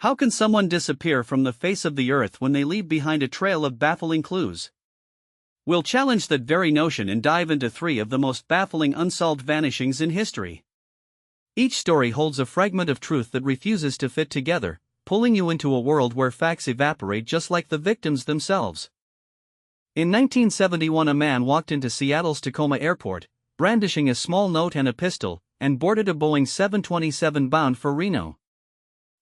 How can someone disappear from the face of the earth when they leave behind a trail of baffling clues? We'll challenge that very notion and dive into 3 of the most baffling unsolved vanishings in history. Each story holds a fragment of truth that refuses to fit together, pulling you into a world where facts evaporate just like the victims themselves. In 1971, a man walked into Seattle's Tacoma Airport, brandishing a small note and a pistol, and boarded a Boeing 727 bound for Reno.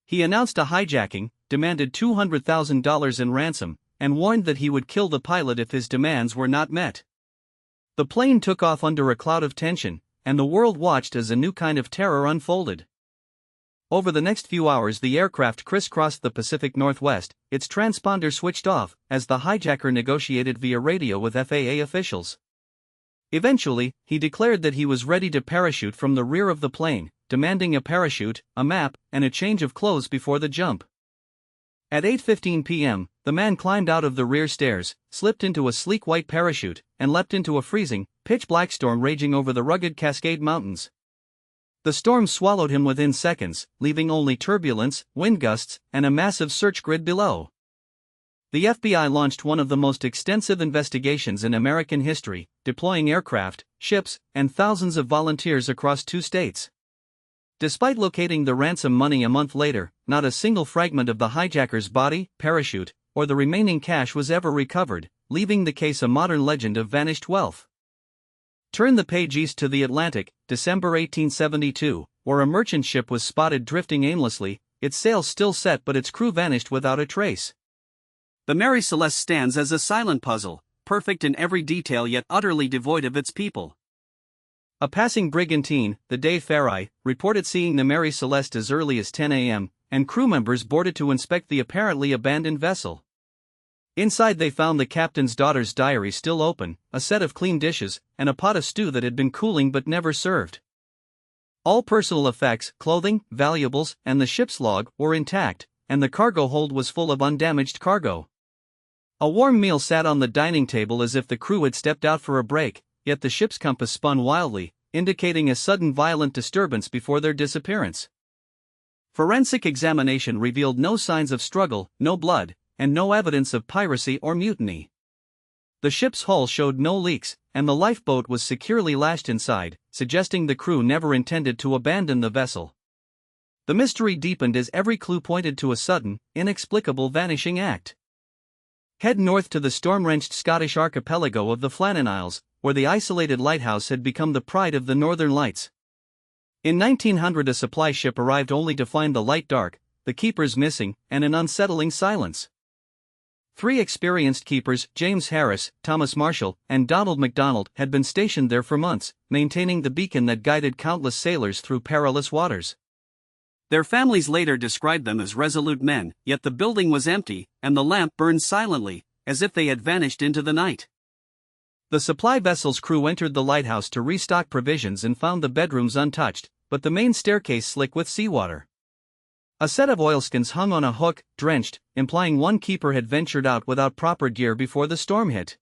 He announced a hijacking, demanded $200,000 in ransom, and warned that he would kill the pilot if his demands were not met. The plane took off under a cloud of tension, and the world watched as a new kind of terror unfolded. Over the next few hours, the aircraft crisscrossed the Pacific Northwest, its transponder switched off, as the hijacker negotiated via radio with FAA officials. Eventually, he declared that he was ready to parachute from the rear of the plane, demanding a parachute, a map, and a change of clothes before the jump. At 8:15 p.m., the man climbed out of the rear stairs, slipped into a sleek white parachute, and leapt into a freezing, pitch-black storm raging over the rugged Cascade Mountains. The storm swallowed him within seconds, leaving only turbulence, wind gusts, and a massive search grid below. The FBI launched one of the most extensive investigations in American history, deploying aircraft, ships, and thousands of volunteers across 2 states. Despite locating the ransom money a month later, not a single fragment of the hijacker's body, parachute, or the remaining cash was ever recovered, leaving the case a modern legend of vanished wealth. Turn the page east to the Atlantic, December 1872, where a merchant ship was spotted drifting aimlessly, its sails still set but its crew vanished without a trace. The Mary Celeste stands as a silent puzzle, perfect in every detail yet utterly devoid of its people. A passing brigantine, the Dave Ferry, reported seeing the Mary Celeste as early as 10 a.m., and crew members boarded to inspect the apparently abandoned vessel. Inside they found the captain's daughter's diary still open, a set of clean dishes, and a pot of stew that had been cooling but never served. All personal effects, clothing, valuables, and the ship's log were intact, and the cargo hold was full of undamaged cargo. A warm meal sat on the dining table as if the crew had stepped out for a break, yet the ship's compass spun wildly, indicating a sudden violent disturbance before their disappearance. Forensic examination revealed no signs of struggle, no blood, and no evidence of piracy or mutiny. The ship's hull showed no leaks, and the lifeboat was securely lashed inside, suggesting the crew never intended to abandon the vessel. The mystery deepened as every clue pointed to a sudden, inexplicable vanishing act. Head north to the storm-wrenched Scottish archipelago of the Flannan Isles, where the isolated lighthouse had become the pride of the Northern Lights. In 1900, a supply ship arrived only to find the light dark, the keepers missing, and an unsettling silence. 3 experienced keepers, James Harris, Thomas Marshall, and Donald MacDonald, had been stationed there for months, maintaining the beacon that guided countless sailors through perilous waters. Their families later described them as resolute men, yet the building was empty, and the lamp burned silently, as if they had vanished into the night. The supply vessel's crew entered the lighthouse to restock provisions and found the bedrooms untouched, but the main staircase slick with seawater. A set of oilskins hung on a hook, drenched, implying one keeper had ventured out without proper gear before the storm hit.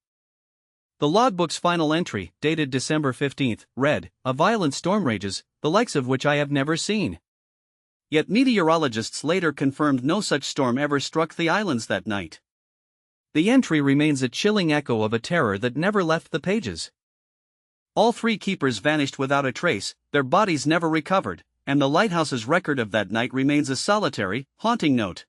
The logbook's final entry, dated December 15, read, "A violent storm rages, the likes of which I have never seen." Yet meteorologists later confirmed no such storm ever struck the islands that night. The entry remains a chilling echo of a terror that never left the pages. All 3 keepers vanished without a trace, their bodies never recovered, and the lighthouse's record of that night remains a solitary, haunting note.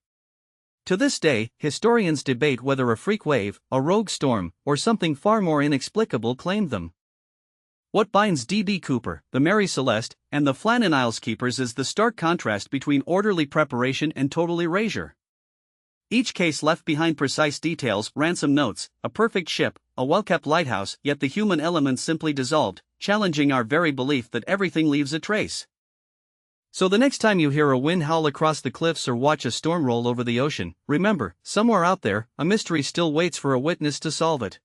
To this day, historians debate whether a freak wave, a rogue storm, or something far more inexplicable claimed them. What binds D.B. Cooper, the Mary Celeste, and the Flannan Isles keepers is the stark contrast between orderly preparation and total erasure. Each case left behind precise details, ransom notes, a perfect ship, a well-kept lighthouse, yet the human element simply dissolved, challenging our very belief that everything leaves a trace. So the next time you hear a wind howl across the cliffs or watch a storm roll over the ocean, remember, somewhere out there, a mystery still waits for a witness to solve it.